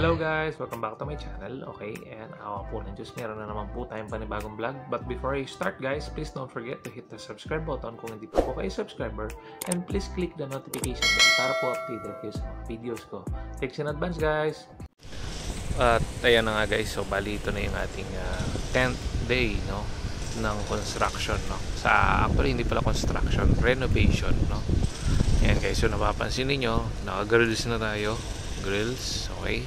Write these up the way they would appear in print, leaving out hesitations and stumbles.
Hello guys! Welcome back to my channel. Okay, and awa po ng Diyos, meron na naman po tayong panibagong vlog. But before I start guys, please don't forget to hit the subscribe button kung hindi pa po kayo subscriber. And please click the notification bell para po updated kayo sa mga videos ko. Thanks in advance guys! At ayan na nga guys, so bali ito na yung ating 10th day no, ng construction. No? Actually hindi pala construction, renovation. No? Ayan guys, so napapansin niyo naka-grills na tayo. Grills, okay.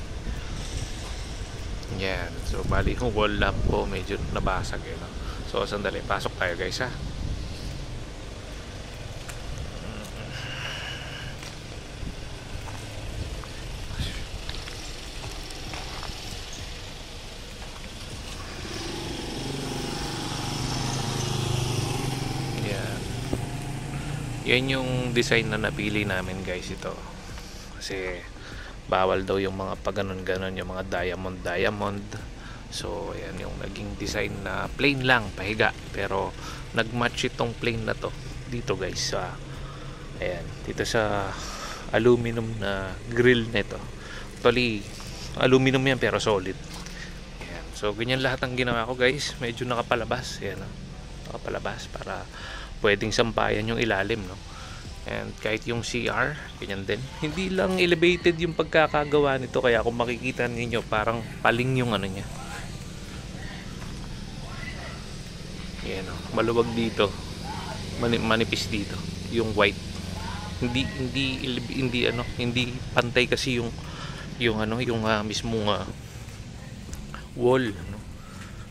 Yan. So, bali yung wall lamp ko medyo nabasag eh, no? So, sandali. Pasok tayo guys, ha? Yan. Yan yung design na napili namin guys, ito. Kasi bawal daw yung mga paganon-ganon, yung mga diamond. So ayan yung naging design na plain lang, pahiga, pero nagmatch itong plain na to dito guys sa ayan, dito sa aluminum na grill nito. Actually aluminum yan pero solid. Ayan. So ganyan lahat ang ginawa ko guys, medyo nakapalabas. Ayan, nakapalabas para pwedeng sampayan yung ilalim, no. And kahit yung CR, ganyan din. Hindi lang elevated yung pagkakagawa nito, kaya kung makikita ninyo parang paling yung ano niya. Yan o, maluwag dito, manipis dito, yung white. Hindi pantay kasi yung mismong wall, no?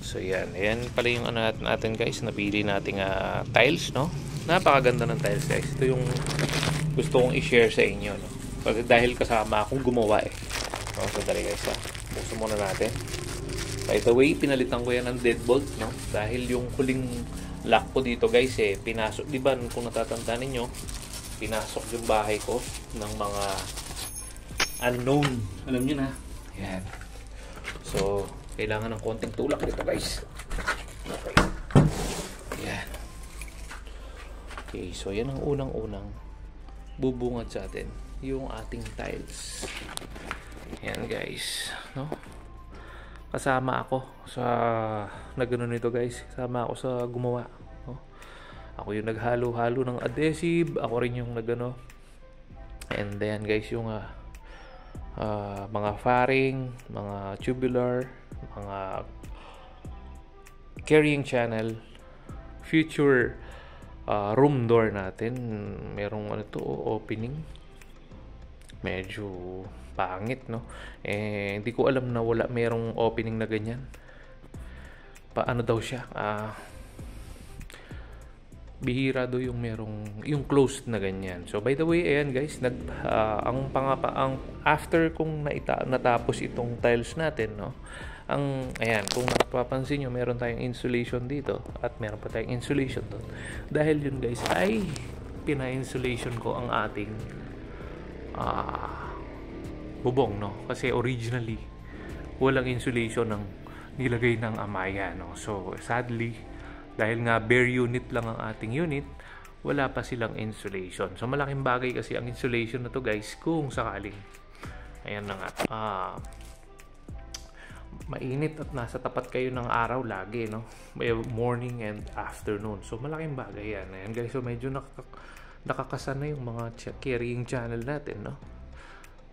So yan pala yung ano natin guys, napili nating tiles, no? Napakaganda ng tiles guys. Ito yung gusto kong i-share sa inyo, no? Kasi dahil kasama akong gumawa eh. So dali guys, ha? Buksan muna natin. By the way, pinalitan ko yan ng deadbolt, no? Dahil yung huling lock ko dito guys eh, pinasok, di ba kung natatandaan ninyo, pinasok yung bahay ko ng mga unknown. Alam nyo na. Yan. So, kailangan ng konting tulak dito guys. Okay. Yan. Okay, so yan ang unang-unang bubungad sa atin, yung ating tiles. Yan guys, no? Kasama ako sa nagano nito guys. Kasama ako sa gumawa, no? Ako yung naghalo-halo ng adhesive, ako rin yung nagano. And then guys, yung mga faring, mga tubular, mga carrying channel, future room door natin, merong opening, medyo pangit, no? Hindi ko alam na merong opening na ganyan. Paano daw siya, bihira daw yung yung closed na ganyan. So by the way, ayan guys, ang after kung natapos itong tiles natin, no, ayan, kung napapansin nyo, meron tayong insulation dito at meron pa tayong insulation doon. Dahil yun guys ay pina-insulation ko ang ating bubong, no? Kasi originally walang insulation ng nilagay ng Amaya, no? So sadly, dahil nga bare unit lang ang ating unit, wala pa silang insulation. So malaking bagay kasi ang insulation na to guys, kung sakaling ayan na nga, mainit at nasa tapat kayo ng araw lagi, no? Morning and afternoon. So malaking bagay yan. Ayan guys, so medyo nakakasana yung mga carrying channel natin, no?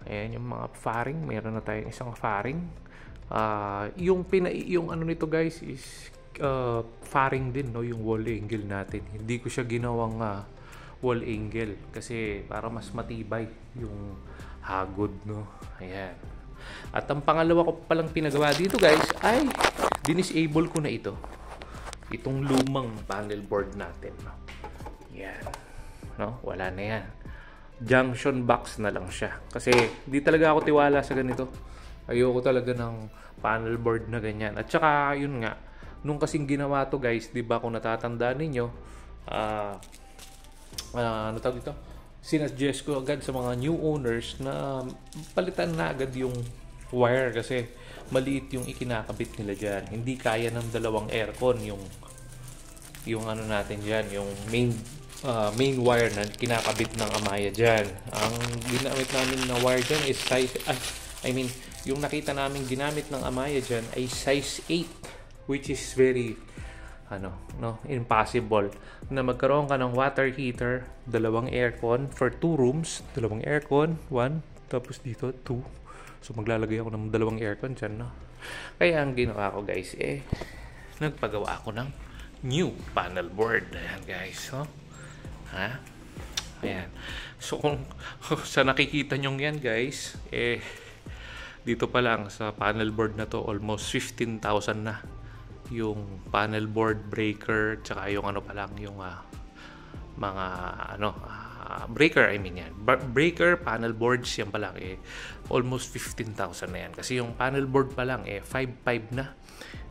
Ayan yung mga faring, meron na tayong isang faring. Yung ano nito guys is faring din, no? Yung wall angle natin. Hindi ko siya ginawang wall angle kasi para mas matibay yung hagod, no? Ayan. At ang pangalawa ko palang pinagawa dito guys ay dinisable ko na itong lumang panel board natin, no? Yan, no? Wala na yan, junction box na lang siya kasi di talaga ako tiwala sa ganito. Ayoko talaga ng panel board na ganyan. At saka yun nga, nung kasing ginawa to guys, di ba kung natatandaan ninyo, ano tawag dito, sinuggest ko agad sa mga new owners na palitan na agad yung wire kasi maliit yung ikinakabit nila dyan. Hindi kaya ng dalawang aircon yung ano natin dyan, yung main wire na kinakabit ng Amaya dyan. Ang ginamit namin na wire dyan is yung nakita namin ginamit ng Amaya dyan ay size 8, which is very impossible na magkaroon ka ng water heater, dalawang aircon for 2 rooms, dalawang aircon, 1, tapos dito 2. So maglalagay ako ng dalawang aircon dyan, no? Kaya ang ginawa ko guys, nagpagawa ako ng new panel board. Ayan guys, no? Ayan. So kung sa nakikita nyo yan guys, dito pa lang sa panel board na to, almost 15,000 na yung panel board, breaker, tsaka yung ano pa lang, yung mga breaker, yan. Breaker, panel boards, yan pa lang almost 15,000 na yan. Kasi yung panel board pa lang 5,500 na.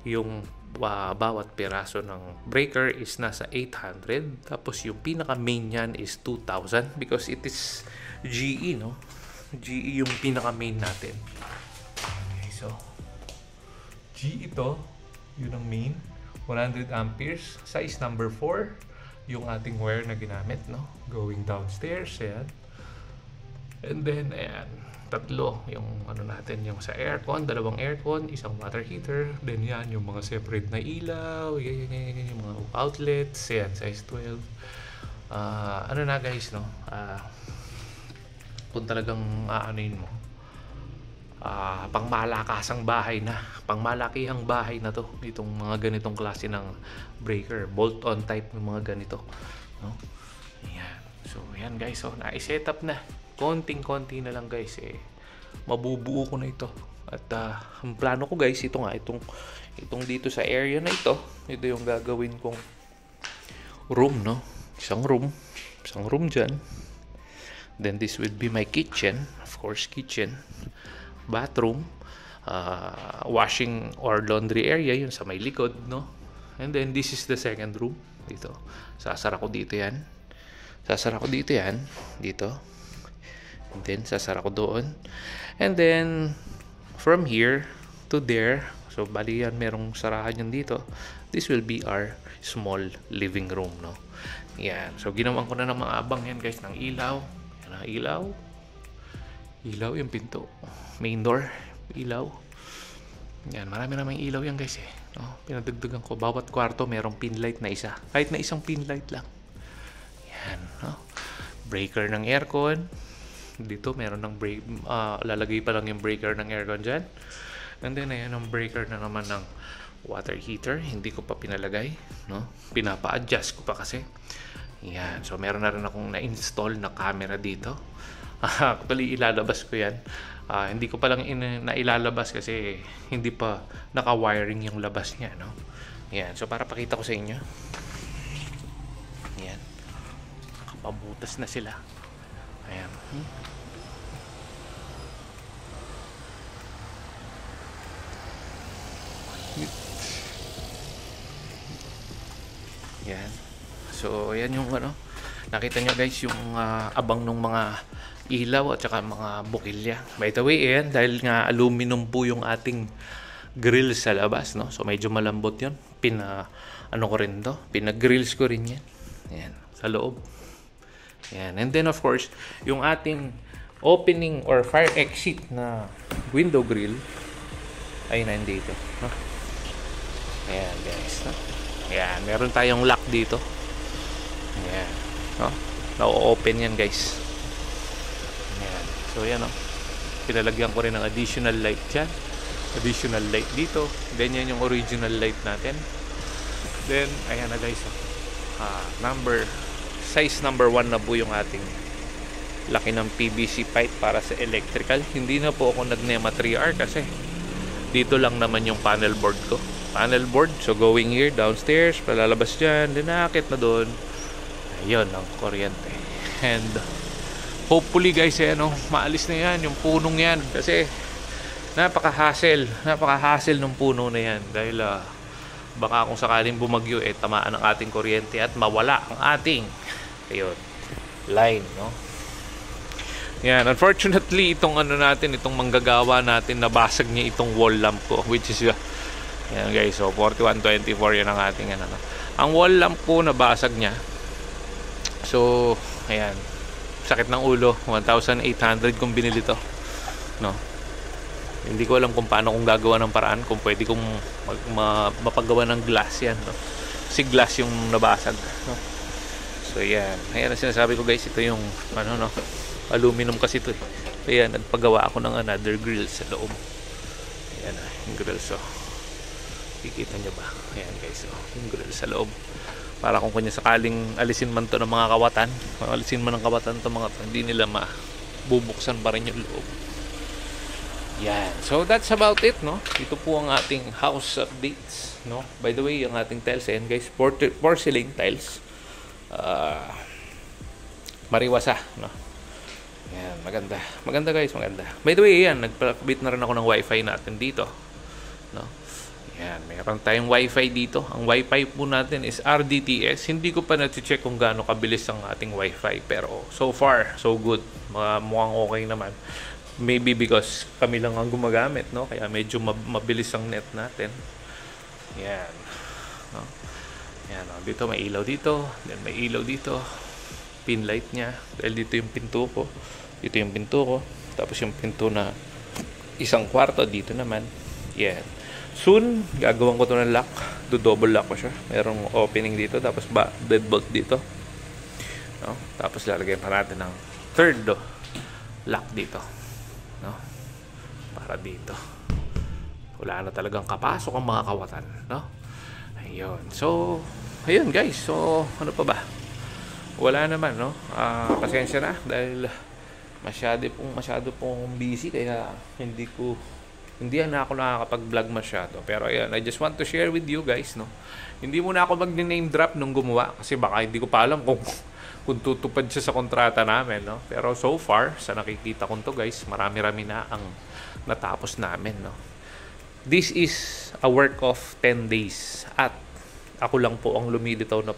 Yung bawat piraso ng breaker is nasa 800. Tapos yung pinaka main yan is 2,000 because it is GE, no? GE yung pinaka main natin. Okay, so GE ito. Yun ang main, 100 amperes, size number 4 yung ating wire na ginamit, no? Going downstairs, ayan. And then, ayan, tatlo yung natin, yung sa aircon, dalawang aircon, isang water heater, then yan, yung mga separate na ilaw, yung mga outlets, ayan, size 12. Na guys, no? Kung talagang aanin mo, pangmalakasang bahay na, pangmalakihang bahay na to, itong mga ganitong klase ng breaker, bolt-on type ng mga ganito, no? Ayan. So ayan guys, na-set up na, konting-konti na lang guys, mabubuo ko na ito. At ang plano ko guys, itong dito sa area na ito yung gagawin kong room, no? Isang room dyan. Then this will be my kitchen, of course, kitchen, bathroom, washing or laundry area, yun sa may likod, no? And then this is the second room dito. Sasara ko dito yan, dito, and then sasara ko doon, and then from here to there, so bali yan, merong sarahan yan dito. This will be our small living room, no? Yan, so ginawan ko na ng mga abang yan guys, ng ilaw. Yan, ilaw yung pinto, main door, ilaw. Yan, marami ilaw yan guys, no? Pinadagdagan ko, bawat kwarto merong pin light na isa, kahit na isang pin light lang. Yan, no? Breaker ng aircon dito, meron ng lalagay pa lang yung breaker ng aircon dyan. And then ayan ang breaker na naman ng water heater, hindi ko pa pinalagay, no? Pinapa-adjust ko pa kasi. Yan, so meron na rin akong na-install na camera dito. Actually ilalabas ko yan, hindi ko pa lang nailalabas kasi hindi pa naka-wiring yung labas niya, no? Yan, so para pakita ko sa inyo, yan, nakapabutas na sila. Ayan. Yan. So ayan yung nakita nyo guys, yung abang ng mga ilaw at saka mga bukilya. By the way, ayan, dahil nga aluminum po yung ating grill sa labas, no? So medyo malambot yun. Pinag-grills ko rin yan. Ayan, sa loob. Ayan. And then of course, yung ating opening or fire exit na window grill ay nandito, no? Ayan guys, no? Ayan, meron tayong lock dito. Ayan, no? Na-open yan guys. Ayan. So yan, no? Pinalagyan ko rin ng additional light dyan, additional light dito. Then yan yung original light natin. Then ayan na guys, size number 1 na po yung ating laki ng PVC pipe para sa electrical. Hindi na po ako nag-NEMA 3R kasi dito lang naman yung panel board ko. Panel board, so going here, downstairs, palalabas dyan, then nakakit na doon. Ayun ang kuryente. And hopefully guys, maalis na yan yung punong yan kasi napaka-hassle ng puno na yan dahil baka kung sakaling bumagyo tamaan ang ating kuryente at mawala ang ating line, no? Yan, unfortunately itong itong manggagawa natin, nabasag niya itong wall lamp ko, which is yan guys, so 4124 yan ang ating ang wall lamp ko nabasag niya. So ayan, sakit ng ulo, 1,800 kung binili to, no? Hindi ko alam kung paano kung gagawa ng paraan, kung pwede kong mapagawa ng glass yan, no? Kasi glass yung nabasag, no? So yan, ayan ang sinasabi ko guys, ito yung ano, no, aluminum kasi ito eh. Kaya nagpagawa ako ng another grill sa loob. Ayan yung grill, so kikita nyo ba? Ayan guys, so yung grill sa loob, para kung kanya sakaling alisin man to ng mga kawatan, alisin man ng kawatan to mga to, hindi nila mabubuksan pa rin yung loob. Yan. So that's about it, no? Ito po ang ating house updates, no? By the way, ang ating tiles, ayan guys, porcelain tiles. Mariwasa, no? Yan, maganda. Maganda guys, maganda. By the way, yan, nagpakabit na rin ako ng wifi natin dito, no? Yan, mayroon tayong wifi dito. Ang wifi po natin is RDTS. Hindi ko pa na-check kung gaano kabilis ang ating wifi, pero so far, so good. Mukhang okay naman. Maybe because kami lang ang gumagamit, no? Kaya medyo mabilis ang net natin. Yan, no? Yan, no? Dito may ilaw dito, then may ilaw dito, pin light niya, dahil dito yung pinto ko, dito yung pinto ko, tapos yung pinto na isang kwarto dito naman. Yan. Soon gagawin ko to ng lock, do double lock ko siya. Merong opening dito, tapos deadbolt dito, no? Tapos lalagyan pa natin ng third lock dito, no? Para dito wala na talagang kapasok ang mga kawatan, no? Ayun. So ayun guys, so ano pa ba, wala naman, no? Pasensya na dahil masyado pong busy, kaya hindi na ako nakakapag-vlog masyado. Pero ayun, I just want to share with you guys, no? Hindi muna ako mag-name drop nung gumawa kasi baka hindi ko pa alam kung tutupad siya sa kontrata namin, no? Pero so far, sa nakikita ko to guys, marami-rami na ang natapos namin, no? This is a work of 10 days at ako lang po ang lumilitaw na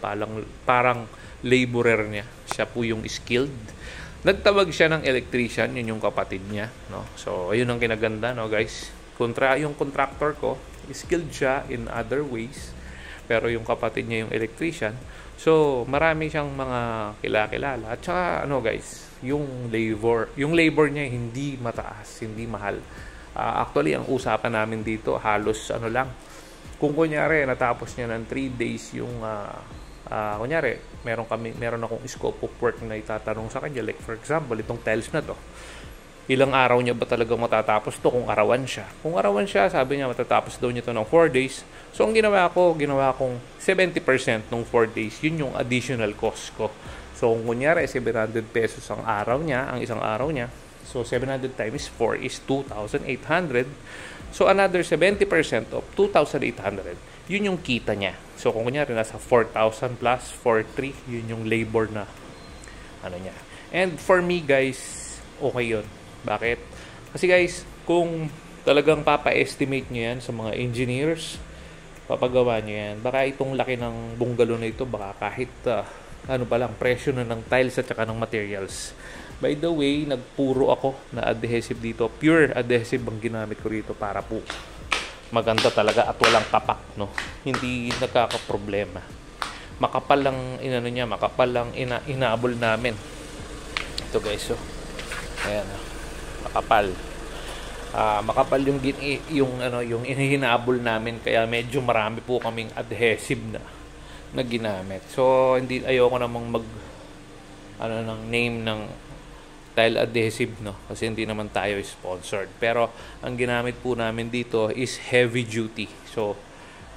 parang laborer niya. Siya po yung skilled. Nagtawag siya ng electrician, yun yung kapatid niya, no? So ayun ang kinaganda, no guys. Yung contractor ko, skilled siya in other ways, pero yung kapatid niya yung electrician. So marami siyang mga kilala. At saka ano guys, yung labor niya hindi mataas, hindi mahal. Actually ang usapan namin dito halos ano lang, kung kunyari natapos niya ng 3 days yung kunyari meron akong scope of work na itatanong sa kanya, like for example itong tiles na to, ilang araw niya ba talaga matatapos to kung arawan siya. Kung arawan siya, sabi niya matatapos daw niya to ng 4 days. So ang ginawa kong 70% ng 4 days, yun yung additional cost ko. So kung kunyari 700 pesos ang isang araw niya, so 700 times 4 is 2,800. So another 70% of 2,800, yun yung kita niya. So kung kunyari nasa 4,000 plus 4,300, yun yung labor na ano niya. And for me guys, okay yun. Bakit? Kasi guys, kung talagang papa-estimate nyo yan sa mga engineers, papagawa nyo yan, baka itong laki ng bungalow na ito, baka kahit ano pa lang, presyo na ng tiles at saka ng materials. By the way, nagpuro ako na adhesive dito. Pure adhesive ang ginamit ko rito para po maganda talaga at walang kapak, no? Hindi nagkakaproblema. Makapal lang inabol namin. Ito guys, so ayan, makapal. Makapal yung hinahabol namin, kaya medyo marami po kaming adhesive na ginamit. So ayoko namang ng name ng tile adhesive, no? Kasi hindi naman tayo sponsored. Pero ang ginamit po namin dito is heavy duty. So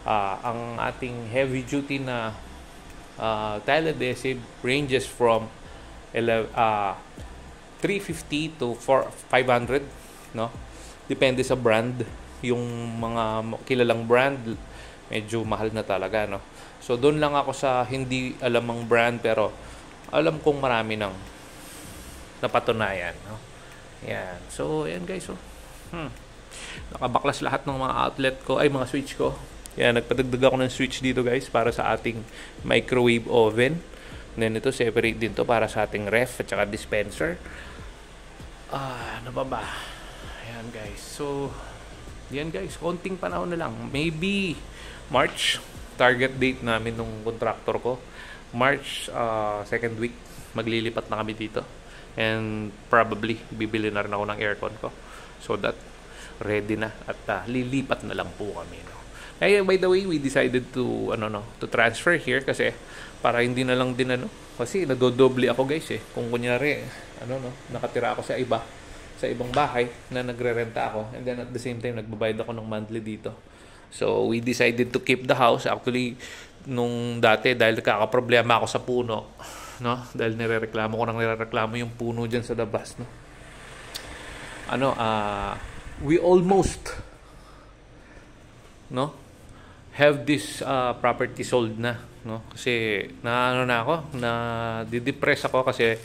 ang ating heavy duty na tile adhesive ranges from 350 to 500, no? Depende sa brand. Yung mga kilalang brand, medyo mahal na talaga, no? So doon lang ako sa hindi alam ang brand, pero alam kong marami ng napatunayan, no? Yan. So ayan guys, so nakabaklas lahat ng mga outlet ko, mga switch ko. Yan, nagpadagdag ako ng switch dito guys para sa ating microwave oven. And then ito separate din to para sa ating ref at saka dispenser. Ano ba? Ayan guys. So yan guys, konting panahon na lang. Maybe March, target date namin nung contractor ko. March second week maglilipat na kami dito. And probably bibili na rin ako ng aircon ko, so that ready na at lilipat na lang po kami, no. Ay, by the way, we decided to to transfer here kasi para hindi na lang din kasi nadodoble ako guys kung kunyari nakatira ako sa ibang bahay na nagrerenta ako, and then at the same time nagbabayad ako ng monthly dito. So we decided to keep the house. Actually, nung dati dahil nagkakaproblema ako sa puno, no, dahil nirereklamo yung puno diyan sa labas, no. We almost have this property sold na, no, kasi na di-depress ako kasi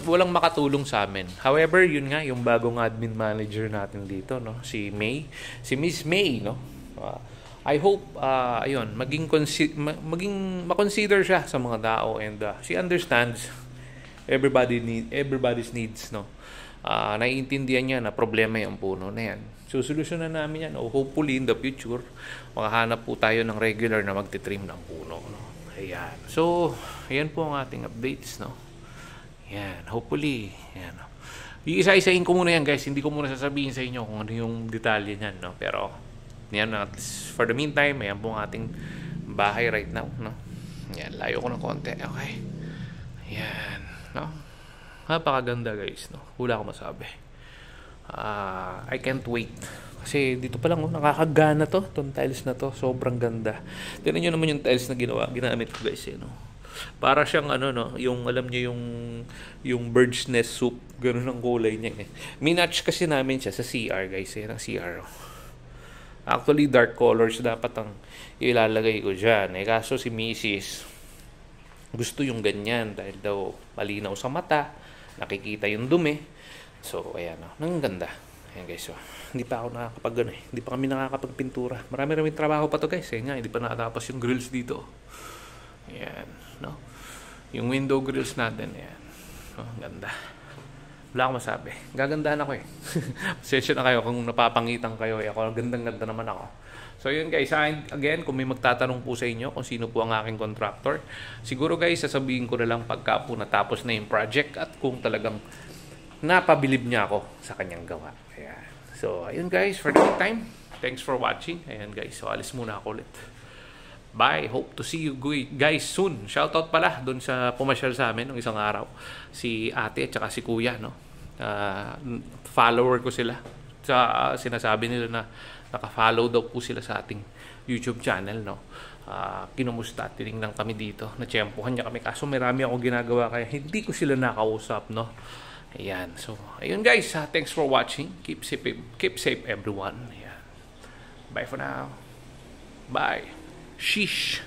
walang makatulong sa amin. However, yun nga yung bagong admin manager natin dito, no, si Miss May, no. I hope makonsider siya sa mga tao, and she understands everybody's needs, no. Naiintindihan niya na problema yung puno na yan. So, solusyonan namin yan. Hopefully, in the future, makahanap po tayo ng regular na magtitrim ng puno, no. Ayan. So, ayan po ang ating updates, no. Yan, hopefully, yan. Iisa-isahin ko muna yan, guys. Hindi ko muna sasabihin sa inyo kung ano yung detalye niyan, no. Pero, yan, at least for the meantime, ayan po ang ating bahay right now, no. Yan, layo ko ng konti. Okay. Yan, no. Napakaganda, guys, no. Wala akong masabi. I can't wait. Kasi dito pa lang, nakakagana to. Itong tiles na to, sobrang ganda. Tignan nyo naman yung tiles na ginamit ko, guys, no. Para siyang yung alam niyo yung bird's nest soup, ganoon ang kulay niya. Minatch kasi namin siya sa CR, guys, ang CR. Actually, dark colors dapat ang ilalagay ko diyan. Kaso si Mrs. gusto yung ganyan dahil daw malinaw sa mata, nakikita yung dumi. So, ayan, nang ganda. Ayan, guys, hindi pa ako hindi pa kami nakakapagpintura. Marami trabaho pa to, guys, hindi pa nakatapos yung grills dito. Ayan, no? Yung window grills natin, ayan. Ganda. Wala akong masabi. Gagandahan ako Pasensya na kayo kung napapangitan kayo. Ako, gandang-ganda naman ako. So, yun, guys. Again, kung may magtatanong po sa inyo kung sino po ang aking contractor, siguro, guys, sasabihin ko na lang pagka po natapos na yung project at kung talagang napabilib niya ako sa kanyang gawa. Ayan. So, ayun, guys. For the meantime, thanks for watching. Ayan, guys. So, alis muna ako ulit. Bye. Hope to see you guys soon. Shoutout pala doon sa pumasyal sa amin ng isang araw. Si ate at saka si kuya, no. Follower ko sila. Sinasabi nila na naka-follow daw po sila sa ating YouTube channel, no. Kinumusta at tinignan kami dito. Natsyempohan niya kami. Kaso marami akong ginagawa kaya hindi ko sila nakausap, no. Ayan. So, ayun, guys. Thanks for watching. Keep safe everyone. Ayan. Bye for now. Bye. Sheesh.